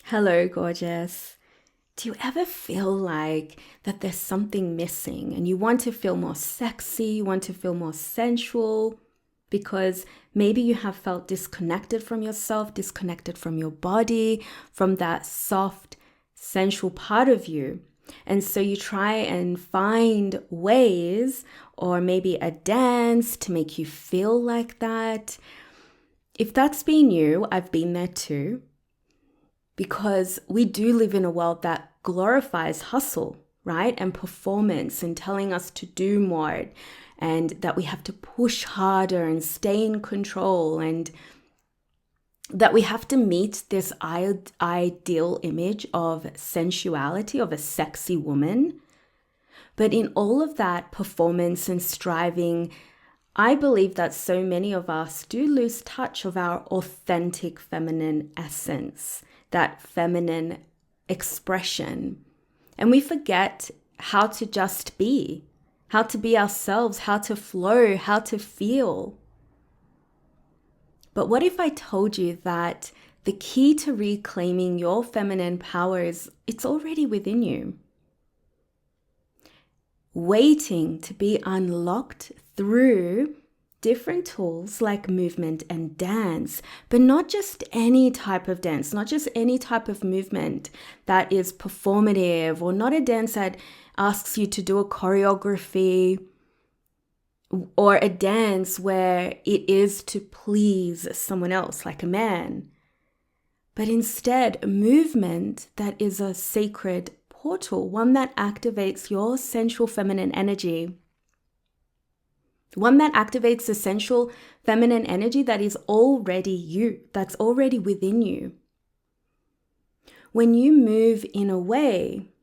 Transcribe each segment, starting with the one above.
Hello, gorgeous. Do you ever feel like that there's something missing and you want to feel more sexy, you want to feel more sensual because maybe you have felt disconnected from yourself, disconnected from your body, from that soft, sensual part of you. And so you try and find ways or maybe a dance to make you feel like that. If that's been you, I've been there too. Because we do live in a world that glorifies hustle, right? And performance and telling us to do more and that we have to push harder and stay in control and that we have to meet this ideal image of sensuality, of a sexy woman. But in all of that performance and striving, I believe that so many of us do lose touch of our authentic feminine essence, that feminine expression. And we forget how to just be, how to be ourselves, how to flow, how to feel. But what if I told you that the key to reclaiming your feminine power is it's already within you, waiting to be unlocked through different tools like movement and dance, but not just any type of dance, not just any type of movement that is performative, or not a dance that asks you to do a choreography, or a dance where it is to please someone else like a man, but instead a movement that is a sacred portal, one that activates your sensual feminine energy. One that activates the sensual feminine energy that is already you, that's already within you. When you move in a way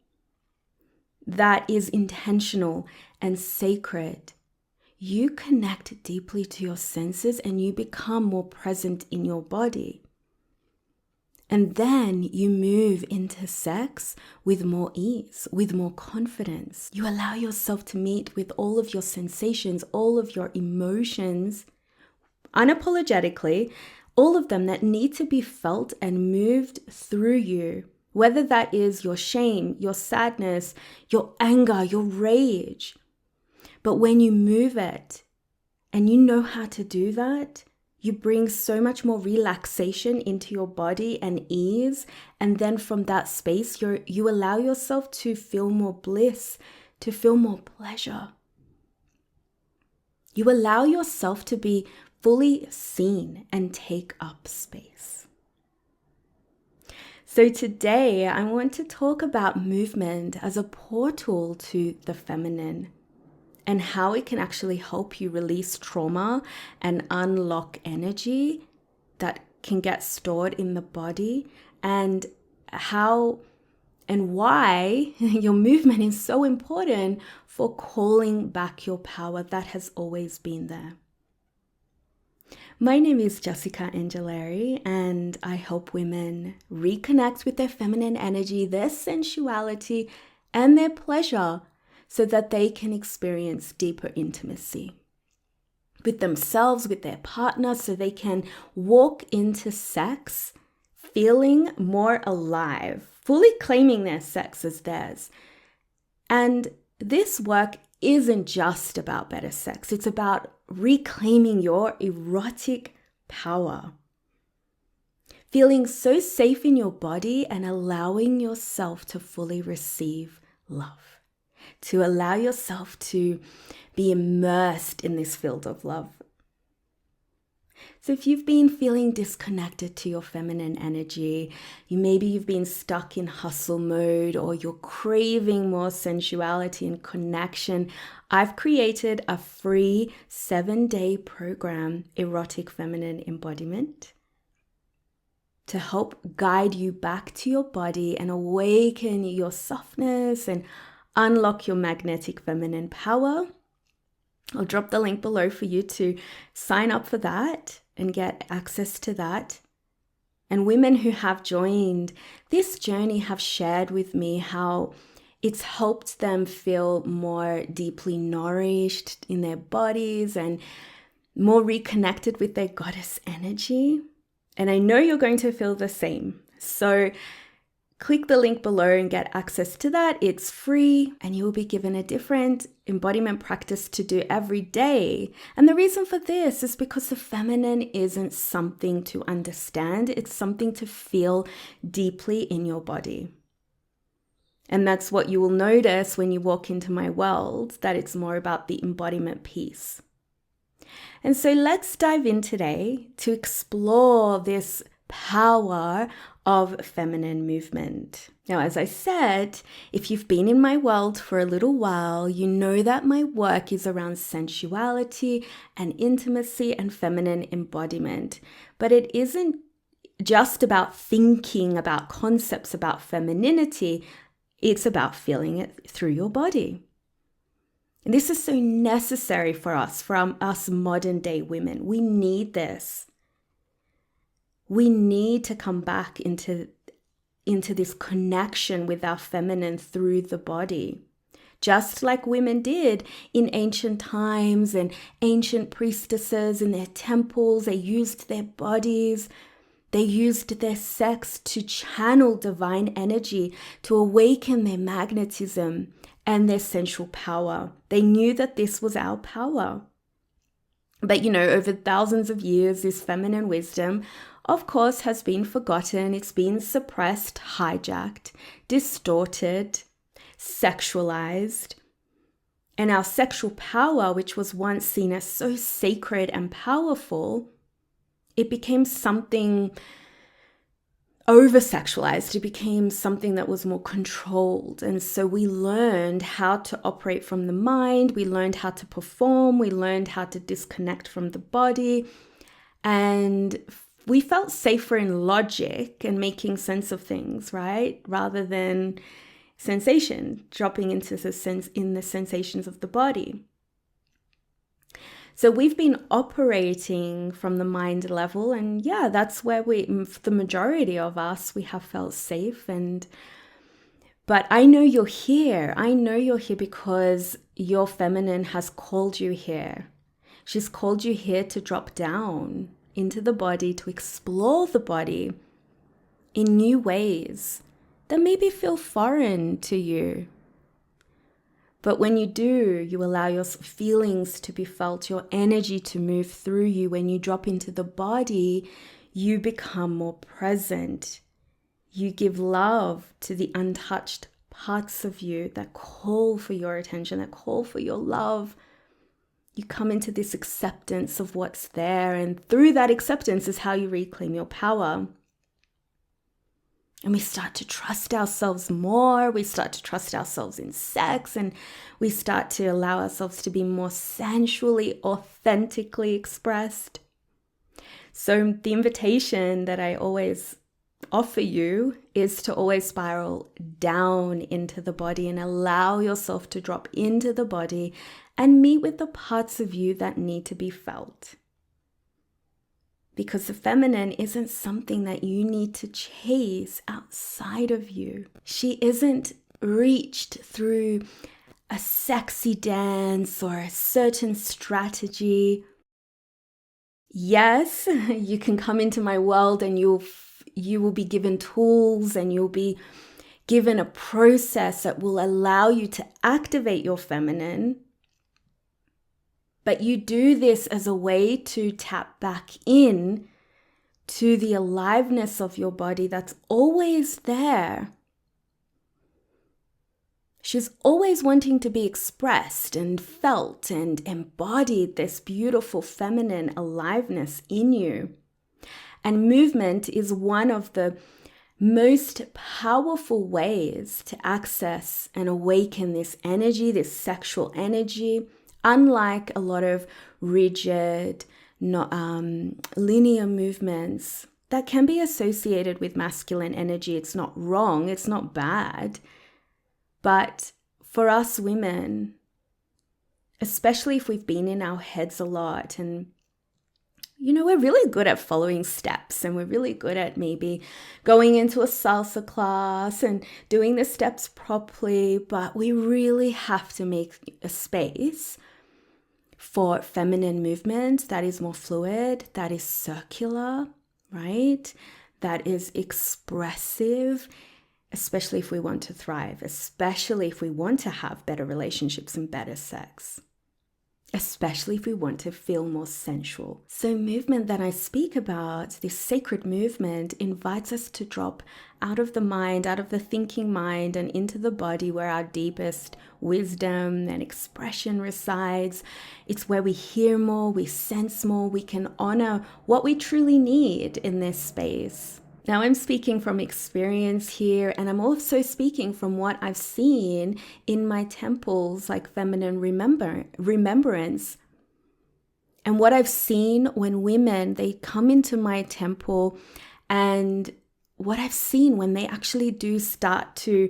that is intentional and sacred, you connect deeply to your senses and you become more present in your body. And then you move into sex with more ease, with more confidence. You allow yourself to meet with all of your sensations, all of your emotions, unapologetically, all of them that need to be felt and moved through you. Whether that is your shame, your sadness, your anger, your rage. But when you move it and you know how to do that, you bring so much more relaxation into your body and ease. And then from that space, you allow yourself to feel more bliss, to feel more pleasure. You allow yourself to be fully seen and take up space. So today, I want to talk about movement as a portal to the feminine, and how it can actually help you release trauma and unlock energy that can get stored in the body, and how and why your movement is so important for calling back your power that has always been there. My name is Jessica Angelari, and I help women reconnect with their feminine energy, their sensuality, and their pleasure, so that they can experience deeper intimacy with themselves, with their partner, so they can walk into sex feeling more alive, fully claiming their sex as theirs. And this work isn't just about better sex. It's about reclaiming your erotic power. Feeling so safe in your body and allowing yourself to fully receive love. To allow yourself to be immersed in this field of love. So if you've been feeling disconnected to your feminine energy, maybe you've been stuck in hustle mode, or you're craving more sensuality and connection, I've created a free 7-day program, Erotic Feminine Embodiment, to help guide you back to your body and awaken your softness and unlock your magnetic feminine power. I'll drop the link below for you to sign up for that and get access to that. And women who have joined this journey have shared with me how it's helped them feel more deeply nourished in their bodies and more reconnected with their goddess energy. And I know you're going to feel the same. So click the link below and get access to that. It's free and you will be given a different embodiment practice to do every day. And the reason for this is because the feminine isn't something to understand, it's something to feel deeply in your body. And that's what you will notice when you walk into my world, that it's more about the embodiment piece. And so let's dive in today to explore this power of feminine movement. Now, as I said, if you've been in my world for a little while, you know that my work is around sensuality and intimacy and feminine embodiment. But it isn't just about thinking about concepts about femininity, it's about feeling it through your body. And this is so necessary for us modern day women. We need this. We need to come back into this connection with our feminine through the body. Just like women did in ancient times, and ancient priestesses in their temples, they used their bodies, they used their sex to channel divine energy, to awaken their magnetism and their sensual power. They knew that this was our power. But over thousands of years, this feminine wisdom, of course, has been forgotten. It's been suppressed, hijacked, distorted, sexualized. And our sexual power, which was once seen as so sacred and powerful, it became something over-sexualized. It became something that was more controlled. And so we learned how to operate from the mind. We learned how to perform. We learned how to disconnect from the body. And we felt safer in logic and making sense of things, right? Rather than sensation, dropping into the sensations of the body. So we've been operating from the mind level, and that's where the majority of us, we have felt safe. But I know you're here. I know you're here because your feminine has called you here. She's called you here to drop down into the body, to explore the body in new ways that maybe feel foreign to you. But when you do, you allow your feelings to be felt, your energy to move through you. When you drop into the body, you become more present. You give love to the untouched parts of you that call for your attention, that call for your love. You come into this acceptance of what's there, and through that acceptance is how you reclaim your power. And we start to trust ourselves more. We start to trust ourselves in sex, and we start to allow ourselves to be more sensually, authentically expressed. So the invitation that I always offer you is to always spiral down into the body and allow yourself to drop into the body and meet with the parts of you that need to be felt. Because the feminine isn't something that you need to chase outside of you. She isn't reached through a sexy dance or a certain strategy. Yes, you can come into my world and you will be given tools, and you'll be given a process that will allow you to activate your feminine. But you do this as a way to tap back in to the aliveness of your body that's always there. She's always wanting to be expressed and felt and embodied, this beautiful feminine aliveness in you. And movement is one of the most powerful ways to access and awaken this energy, this sexual energy. Unlike a lot of rigid, linear movements that can be associated with masculine energy. It's not wrong, it's not bad. But for us women, especially if we've been in our heads a lot, and we're really good at following steps, and we're really good at maybe going into a salsa class and doing the steps properly, but we really have to make a space for feminine movement that is more fluid, that is circular, right? That is expressive, especially if we want to thrive, especially if we want to have better relationships and better sex, especially if we want to feel more sensual. So movement that I speak about, this sacred movement, invites us to drop out of the mind, out of the thinking mind, and into the body where our deepest wisdom and expression resides. It's where we hear more, we sense more, we can honor what we truly need in this space. Now, I'm speaking from experience here, and I'm also speaking from what I've seen in my temples like feminine remembrance. And what I've seen when women, they come into my temple, and what I've seen when they actually do start to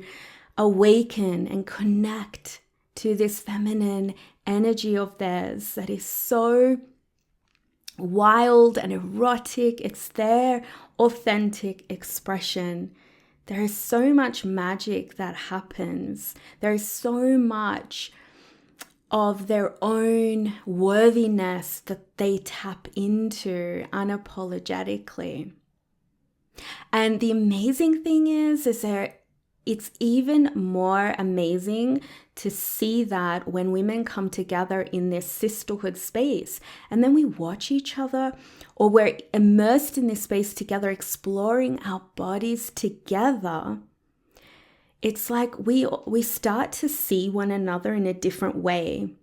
awaken and connect to this feminine energy of theirs that is so wild and erotic. It's their authentic expression. There is so much magic that happens. There is so much of their own worthiness that they tap into unapologetically. And the amazing thing is it's even more amazing to see that when women come together in this sisterhood space, and then we watch each other, or we're immersed in this space together, exploring our bodies together. It's like we start to see one another in a different way.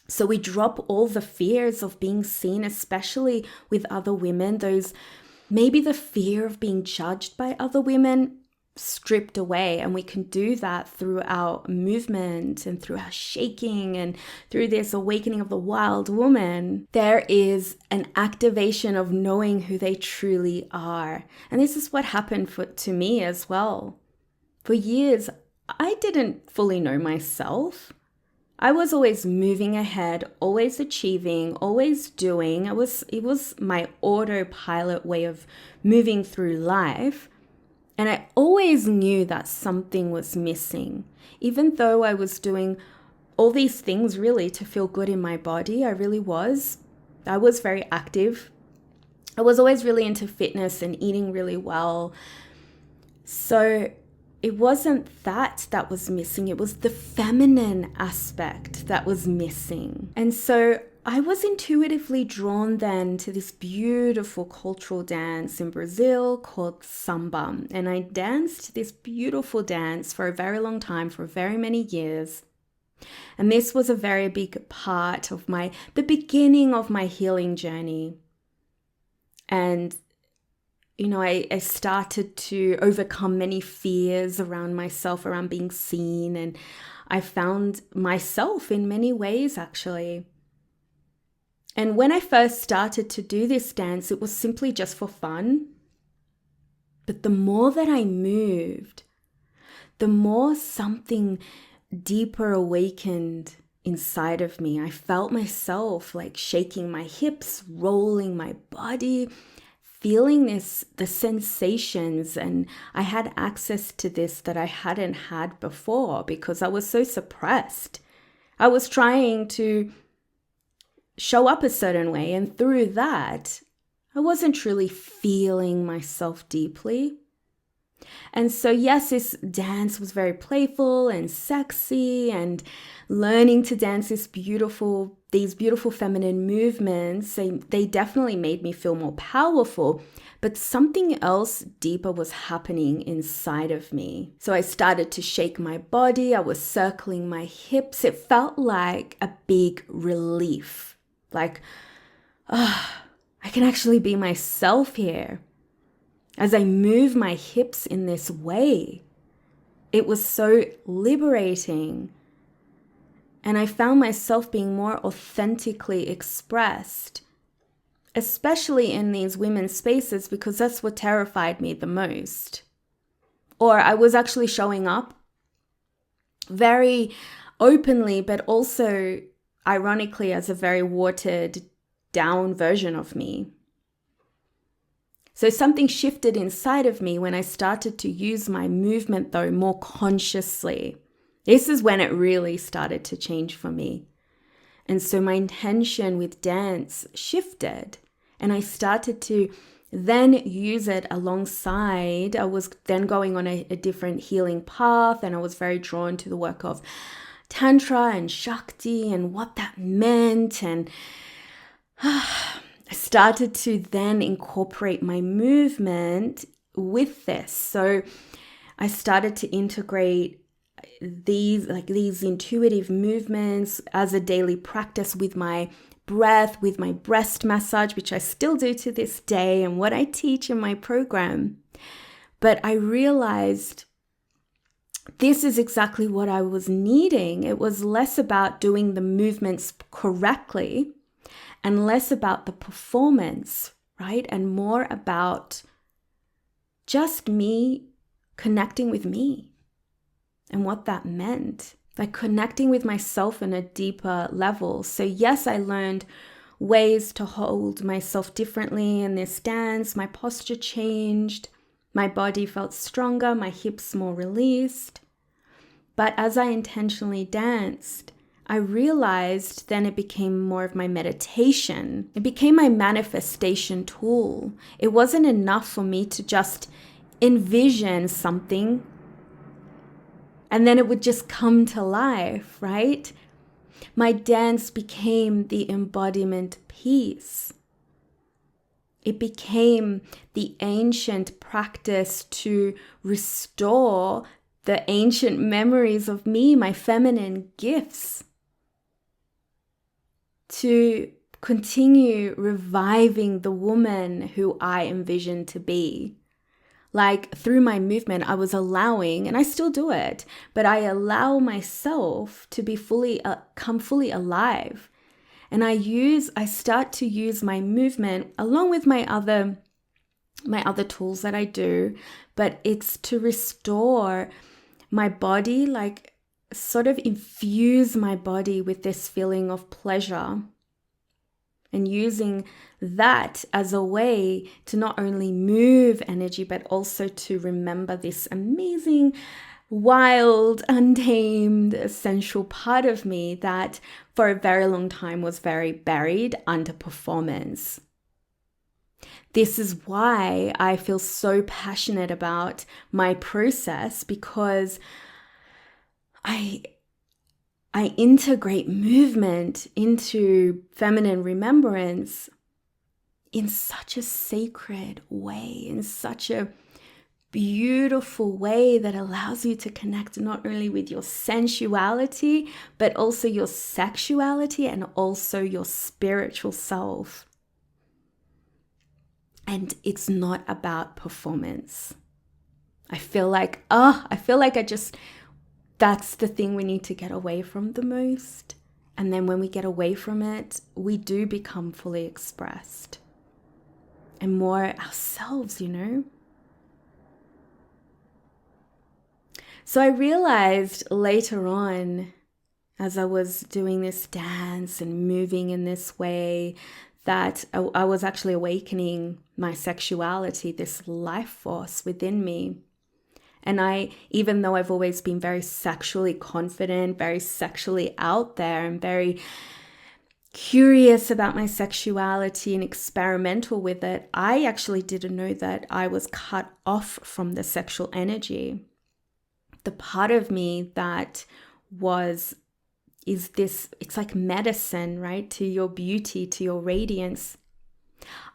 So we drop all the fears of being seen, especially with other women, maybe the fear of being judged by other women, stripped away. And we can do that through our movement and through our shaking and through this awakening of the wild woman. There is an activation of knowing who they truly are. And this is what happened to me as well. For years, I didn't fully know myself. I was always moving ahead, always achieving, always doing. It was my autopilot way of moving through life. And I always knew that something was missing. Even though I was doing all these things really to feel good in my body, I really was. I was very active. I was always really into fitness and eating really well. So it wasn't that was missing. It was the feminine aspect that was missing. And so I was intuitively drawn then to this beautiful cultural dance in Brazil called samba. And I danced this beautiful dance for a very long time, for very many years. And this was a very big part of the beginning of my healing journey. And I started to overcome many fears around myself, around being seen. And I found myself in many ways, actually. And when I first started to do this dance, it was simply just for fun. But the more that I moved, the more something deeper awakened inside of me. I felt myself like shaking my hips, rolling my body, feeling the sensations. And I had access to this that I hadn't had before because I was so suppressed. I was trying to show up a certain way, and through that, I wasn't truly feeling myself deeply. And so yes, this dance was very playful and sexy, and learning to dance these beautiful feminine movements, they definitely made me feel more powerful, but something else deeper was happening inside of me. So I started to shake my body, I was circling my hips. It felt like a big relief. Like, I can actually be myself here. As I move my hips in this way, it was so liberating. And I found myself being more authentically expressed, especially in these women's spaces, because that's what terrified me the most. Or I was actually showing up very openly, but also ironically as a very watered down version of me. So something shifted inside of me when I started to use my movement, though, more consciously. This is when it really started to change for me. And so my intention with dance shifted, and I started to then use it alongside. I was then going on a different healing path, and I was very drawn to the work of Tantra and Shakti and what that meant. And I started to then incorporate my movement with this. So I started to integrate these intuitive movements as a daily practice with my breath, with my breast massage, which I still do to this day, and what I teach in my program. But I realized this is exactly what I was needing. It was less about doing the movements correctly and less about the performance, right? And more about just me connecting with me and what that meant. Like connecting with myself on a deeper level. So yes, I learned ways to hold myself differently in this dance. My posture changed. My body felt stronger, my hips more released. But as I intentionally danced, I realized then it became more of my meditation. It became my manifestation tool. It wasn't enough for me to just envision something and then it would just come to life, right? My dance became the embodiment piece. It became the ancient practice to restore the ancient memories of me, my feminine gifts, to continue reviving the woman who I envisioned to be. Like through my movement, I was allowing, and I still do it, but I allow myself to be come fully alive. And I start to use my movement along with my other tools that I do, but it's to restore my body, like sort of infuse my body with this feeling of pleasure. And using that as a way to not only move energy, but also to remember this amazing, wild, untamed, sensual part of me that for a very long time was very buried under performance. This is why I feel so passionate about my process, because I integrate movement into feminine remembrance in such a sacred way, in such a beautiful way that allows you to connect not only with your sensuality, but also your sexuality and also your spiritual self. And it's not about performance. I feel like that's the thing we need to get away from the most. And then when we get away from it, we do become fully expressed and more ourselves, you know? So I realized later on, as I was doing this dance and moving in this way, that I was actually awakening my sexuality, this life force within me. And even though I've always been very sexually confident, very sexually out there, and very curious about my sexuality and experimental with it, I actually didn't know that I was cut off from the sexual energy. The part of me that it's like medicine, right? To your beauty, to your radiance.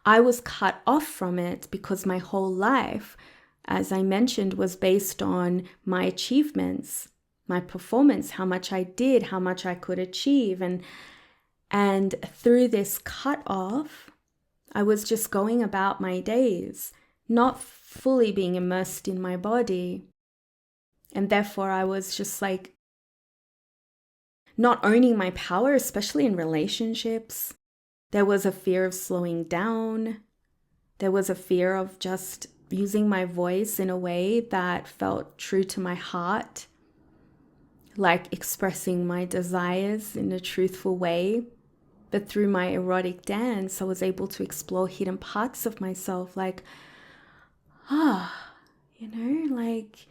I was cut off from it because my whole life, as I mentioned, was based on my achievements, my performance, how much I did, how much I could achieve. And through this cut off, I was just going about my days, not fully being immersed in my body. And therefore, I was just like not owning my power, especially in relationships. There was a fear of slowing down. There was a fear of just using my voice in a way that felt true to my heart, like expressing my desires in a truthful way. But through my erotic dance, I was able to explore hidden parts of myself, like, like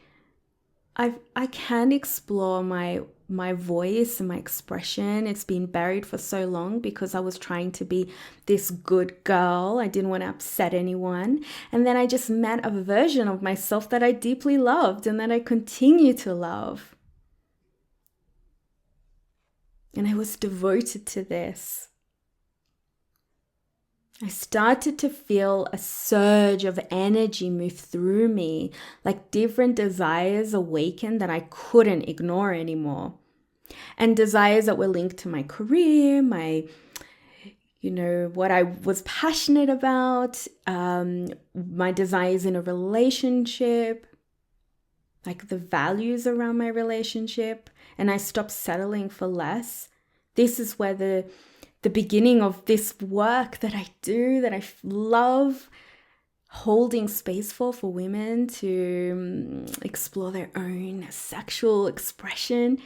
I can explore my voice and my expression. It's been buried for so long because I was trying to be this good girl. I didn't want to upset anyone. And then I just met a version of myself that I deeply loved and that I continue to love. And I was devoted to this. I started to feel a surge of energy move through me, like different desires awakened that I couldn't ignore anymore. And desires that were linked to my career, what I was passionate about, my desires in a relationship, like the values around my relationship. And I stopped settling for less. This is where the beginning of this work that I do, that I love holding space for women to explore their own sexual expression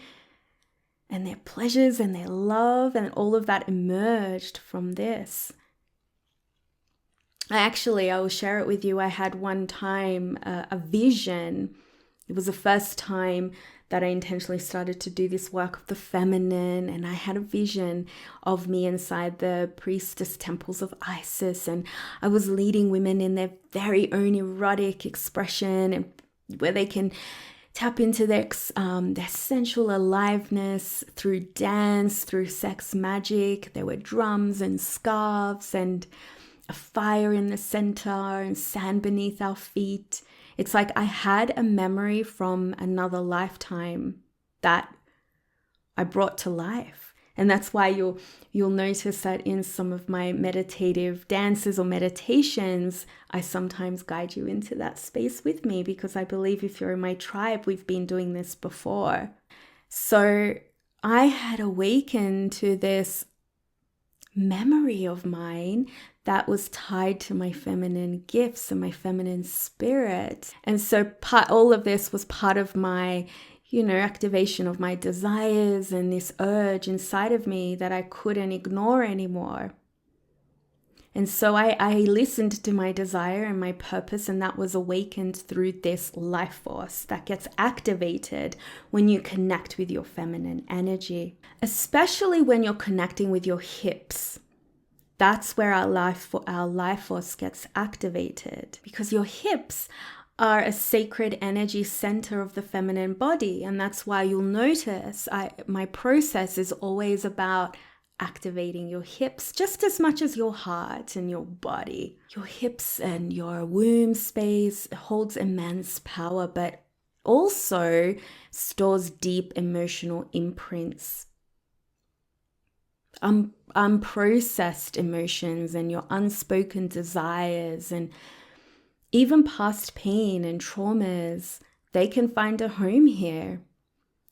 and their pleasures and their love, and all of that emerged from this. I will share it with you. I had one time a vision. It was the first time that I intentionally started to do this work of the feminine, and I had a vision of me inside the priestess temples of Isis, and I was leading women in their very own erotic expression, and where they can tap into their sensual aliveness through dance, through sex magic. There were drums and scarves and a fire in the center and sand beneath our feet. It's like I had a memory from another lifetime that I brought to life. And that's why you'll notice that in some of my meditative dances or meditations, I sometimes guide you into that space with me, because I believe if you're in my tribe, we've been doing this before. So I had awakened to this memory of mine that was tied to my feminine gifts and my feminine spirit. And so all of this was part of my, activation of my desires and this urge inside of me that I couldn't ignore anymore. And so I listened to my desire and my purpose, and that was awakened through this life force that gets activated when you connect with your feminine energy, especially when you're connecting with your hips. That's where our life force gets activated, because your hips are a sacred energy center of the feminine body. And that's why you'll notice my process is always about activating your hips just as much as your heart and your body. Your hips and your womb space holds immense power, but also stores deep emotional imprints. Unprocessed emotions and your unspoken desires and even past pain and traumas, they can find a home here.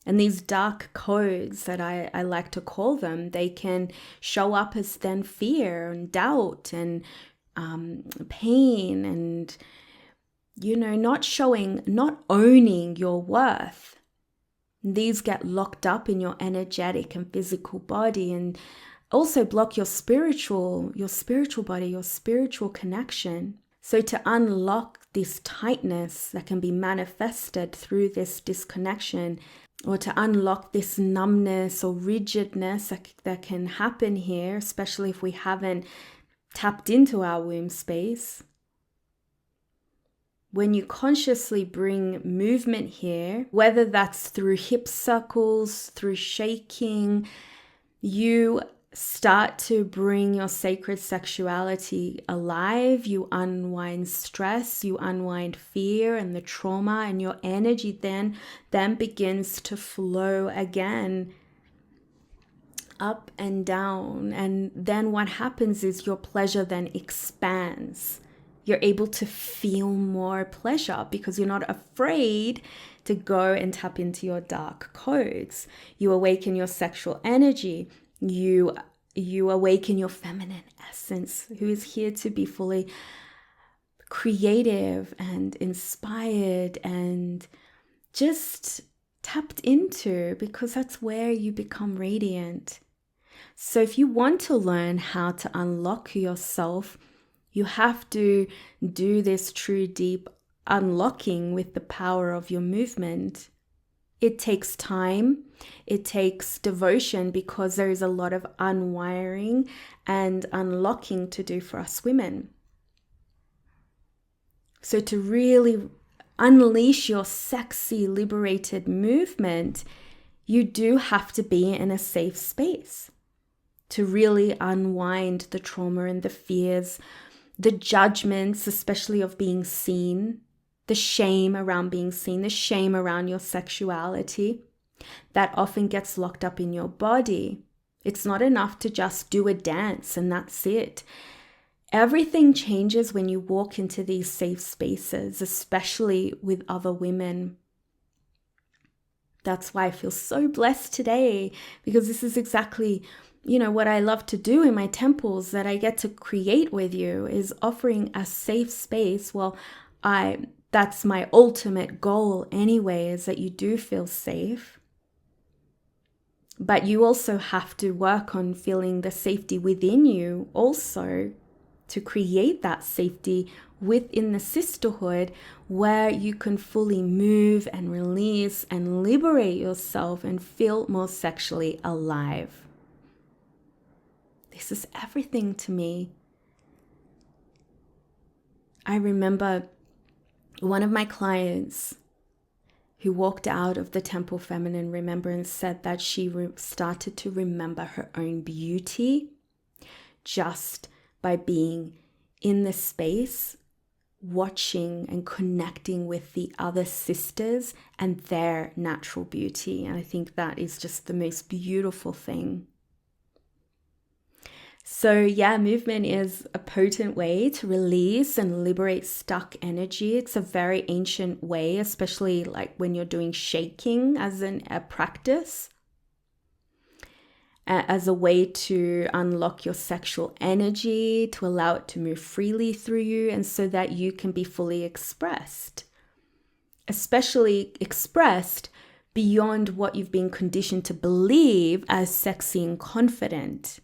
And these dark codes that I like to call them, they can show up as then fear and doubt and pain and, not owning your worth. These get locked up in your energetic and physical body, and also block your spiritual body, your spiritual connection. So to unlock this tightness that can be manifested through this disconnection, or to unlock this numbness or rigidness that can happen here, especially if we haven't tapped into our womb space. When you consciously bring movement here, whether that's through hip circles, through shaking, you start to bring your sacred sexuality alive. You unwind stress, you unwind fear and the trauma, and your energy then begins to flow again up and down. And then what happens is your pleasure then expands. You're able to feel more pleasure because you're not afraid to go and tap into your dark codes. You awaken your sexual energy. You awaken your feminine essence, who is here to be fully creative and inspired and just tapped into, because that's where you become radiant. So if you want to learn how to unlock yourself, you have to do this true deep unlocking with the power of your movement. It takes time, it takes devotion, because there is a lot of unwiring and unlocking to do for us women. So to really unleash your sexy, liberated movement, you do have to be in a safe space to really unwind the trauma and the fears, the judgments, especially of being seen, the shame around being seen, the shame around your sexuality that often gets locked up in your body. It's not enough to just do a dance and that's it. Everything changes when you walk into these safe spaces, especially with other women. That's why I feel so blessed today, because this is exactly, what I love to do in my temples, that I get to create with you, is offering a safe space. Well, that's my ultimate goal anyway, is that you do feel safe. But you also have to work on feeling the safety within you also, to create that safety within the sisterhood, where you can fully move and release and liberate yourself and feel more sexually alive. This is everything to me. I remember one of my clients who walked out of the Temple Feminine Remembrance said that she started to remember her own beauty just by being in the space, watching and connecting with the other sisters and their natural beauty. And I think that is just the most beautiful thing. So yeah, movement is a potent way to release and liberate stuck energy. It's a very ancient way, especially like when you're doing shaking as a practice, as a way to unlock your sexual energy, to allow it to move freely through you, and so that you can be fully expressed, especially expressed beyond what you've been conditioned to believe as sexy and confident.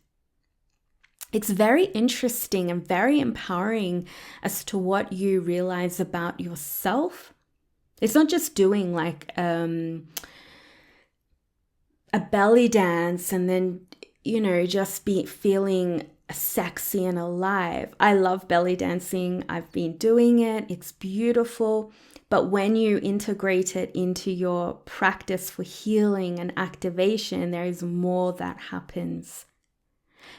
It's very interesting and very empowering as to what you realize about yourself. It's not just doing like a belly dance and then, just be feeling sexy and alive. I love belly dancing. I've been doing it. It's beautiful. But when you integrate it into your practice for healing and activation, there is more that happens.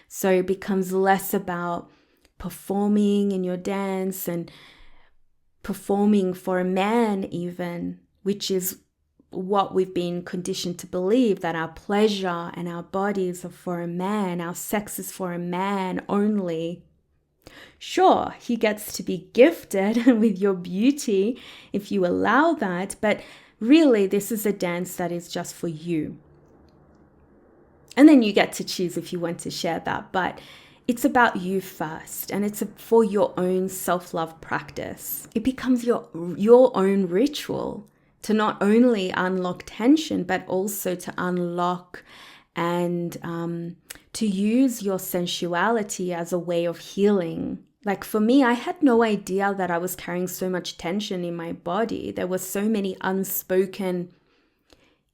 So it becomes less about performing in your dance and performing for a man even, which is what we've been conditioned to believe, that our pleasure and our bodies are for a man, our sex is for a man only. Sure, he gets to be gifted with your beauty if you allow that, but really this is a dance that is just for you. And then you get to choose if you want to share that, but it's about you first, and it's for your own self-love practice. It becomes your own ritual to not only unlock tension, but also to unlock and to use your sensuality as a way of healing. Like for me, I had no idea that I was carrying so much tension in my body. There were so many unspoken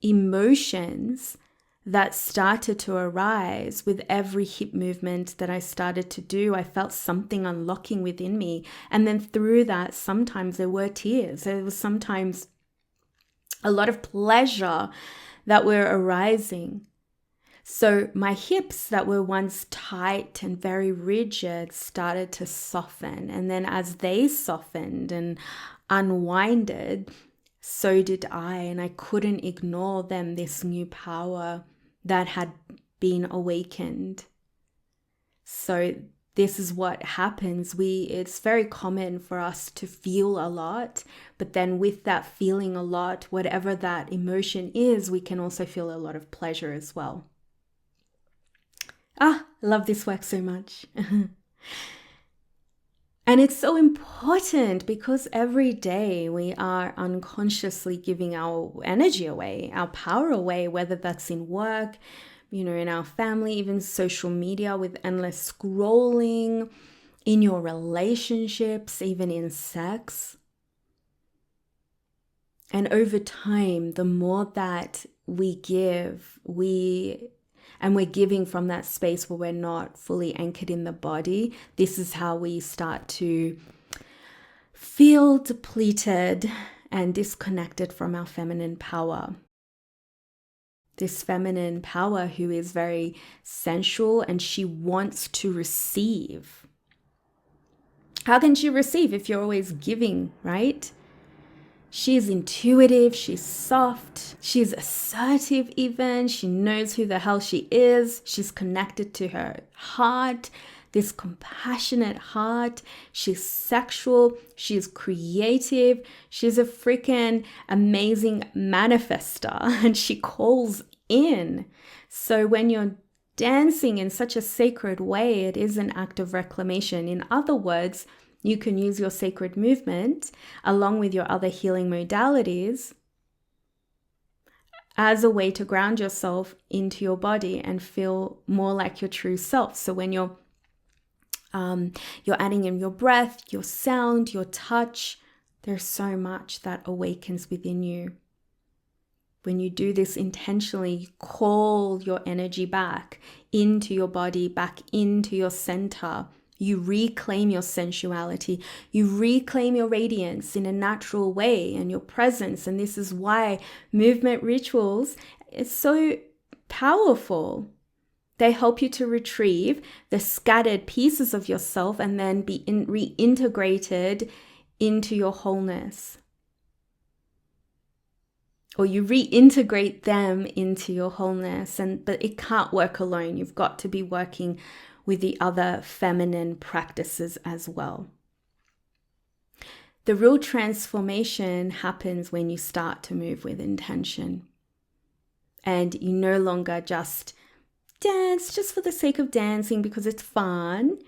emotions that started to arise with every hip movement that I started to do. I felt something unlocking within me. And then through that, sometimes there were tears. There was sometimes a lot of pleasure that were arising. So my hips that were once tight and very rigid started to soften. And then as they softened and unwinded, so did I. And I couldn't ignore them, this new power that had been awakened. So this is what happens. It's very common for us to feel a lot, but then with that feeling a lot, whatever that emotion is, we can also feel a lot of pleasure as well. I love this work so much. And it's so important because every day we are unconsciously giving our energy away, our power away, whether that's in work, in our family, even social media with endless scrolling, in your relationships, even in sex. And over time, the more that we give, we're giving from that space where we're not fully anchored in the body. This is how we start to feel depleted and disconnected from our feminine power. This feminine power who is very sensual and she wants to receive. How can she receive if you're always giving, right? She's intuitive, she's soft, she's assertive even, she knows who the hell she is, she's connected to her heart, this compassionate heart, she's sexual, she's creative, she's a freaking amazing manifester and she calls in. So when you're dancing in such a sacred way, it is an act of reclamation. In other words, you can use your sacred movement along with your other healing modalities as a way to ground yourself into your body and feel more like your true self. So when you're adding in your breath, your sound, your touch, there's so much that awakens within you. When you do this intentionally, you call your energy back into your body, back into your center. You reclaim your sensuality. You reclaim your radiance in a natural way and your presence. And this is why movement rituals is so powerful. They help you to retrieve the scattered pieces of yourself and then be reintegrated into your wholeness. Or you reintegrate them into your wholeness. But it can't work alone. You've got to be working with the other feminine practices as well. The real transformation happens when you start to move with intention. And you no longer just dance just for the sake of dancing because it's fun,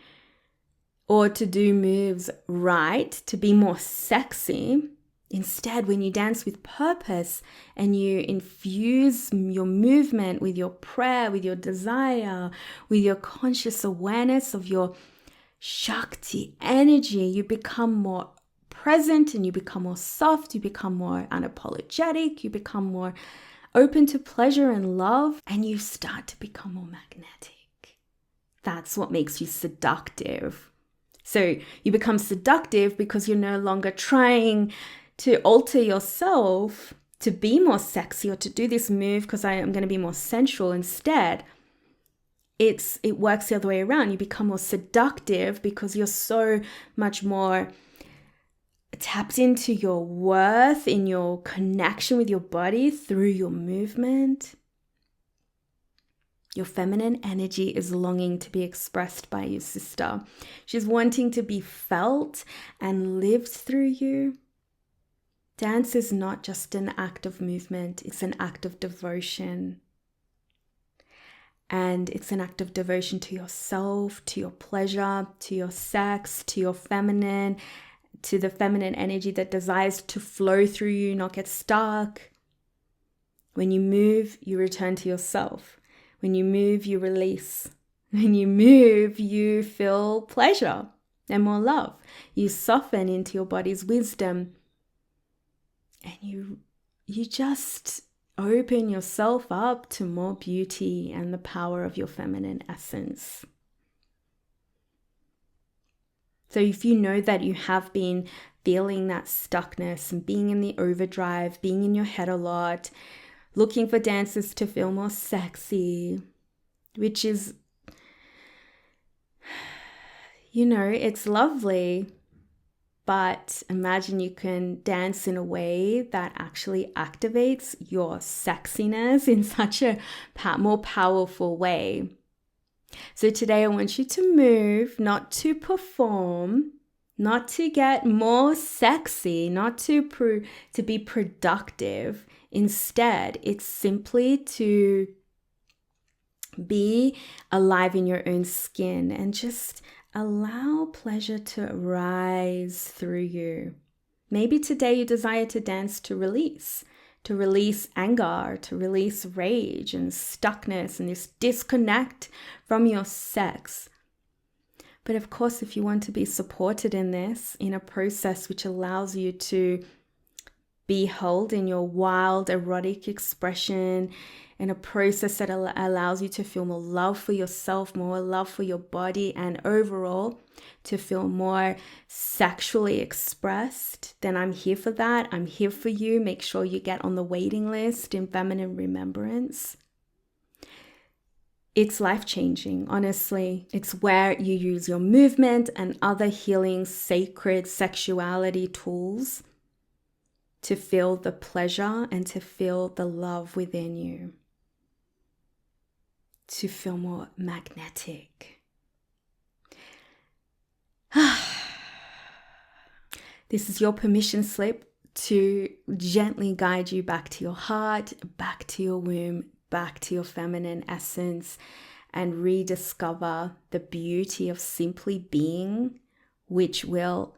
or to do moves right, to be more sexy. Instead, when you dance with purpose and you infuse your movement with your prayer, with your desire, with your conscious awareness of your Shakti energy, you become more present and you become more soft, you become more unapologetic, you become more open to pleasure and love, and you start to become more magnetic. That's what makes you seductive. So you become seductive because you're no longer trying to alter yourself to be more sexy or to do this move because I am going to be more sensual. Instead, it works the other way around. You become more seductive because you're so much more tapped into your worth, in your connection with your body through your movement. Your feminine energy is longing to be expressed by you, sister. She's wanting to be felt and lived through you. Dance is not just an act of movement, it's an act of devotion. And it's an act of devotion to yourself, to your pleasure, to your sex, to your feminine, to the feminine energy that desires to flow through you, not get stuck. When you move, you return to yourself. When you move, you release. When you move, you feel pleasure and more love. You soften into your body's wisdom. And you just open yourself up to more beauty and the power of your feminine essence. So if you know that you have been feeling that stuckness and being in the overdrive, being in your head a lot, looking for dances to feel more sexy, which is, it's lovely. But imagine you can dance in a way that actually activates your sexiness in such a more powerful way. So today I want you to move, not to perform, not to get more sexy, not to be productive. Instead, it's simply to be alive in your own skin and just allow pleasure to rise through you. Maybe today you desire to dance to release anger, to release rage and stuckness and this disconnect from your sex. But of course, if you want to be supported in this, in a process which allows you to be held in your wild, erotic expression, in a process that allows you to feel more love for yourself, more love for your body, and overall to feel more sexually expressed, then I'm here for that. I'm here for you. Make sure you get on the waiting list in Feminine Remembrance. It's life-changing, honestly. It's where you use your movement and other healing sacred sexuality tools to feel the pleasure and to feel the love within you, to feel more magnetic. This is your permission slip to gently guide you back to your heart, back to your womb, back to your feminine essence, and rediscover the beauty of simply being, which will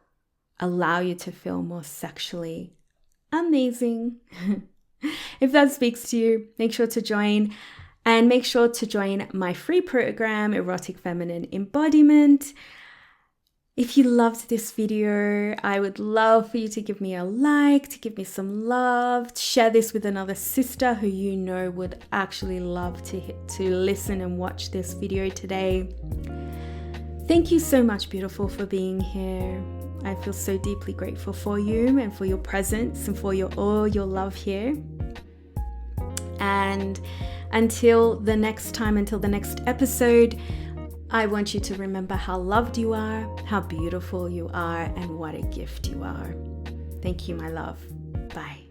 allow you to feel more sexually amazing. If that speaks to you, make sure to join. And make sure to join my free program, Erotic Feminine Embodiment. If you loved this video, I would love for you to give me a like, to give me some love, to share this with another sister who you know would actually love to listen and watch this video today. Thank you so much, beautiful, for being here. I feel so deeply grateful for you and for your presence and for all your love here. And until the next episode, I want you to remember how loved you are, how beautiful you are, and what a gift you are. Thank you, my love. Bye.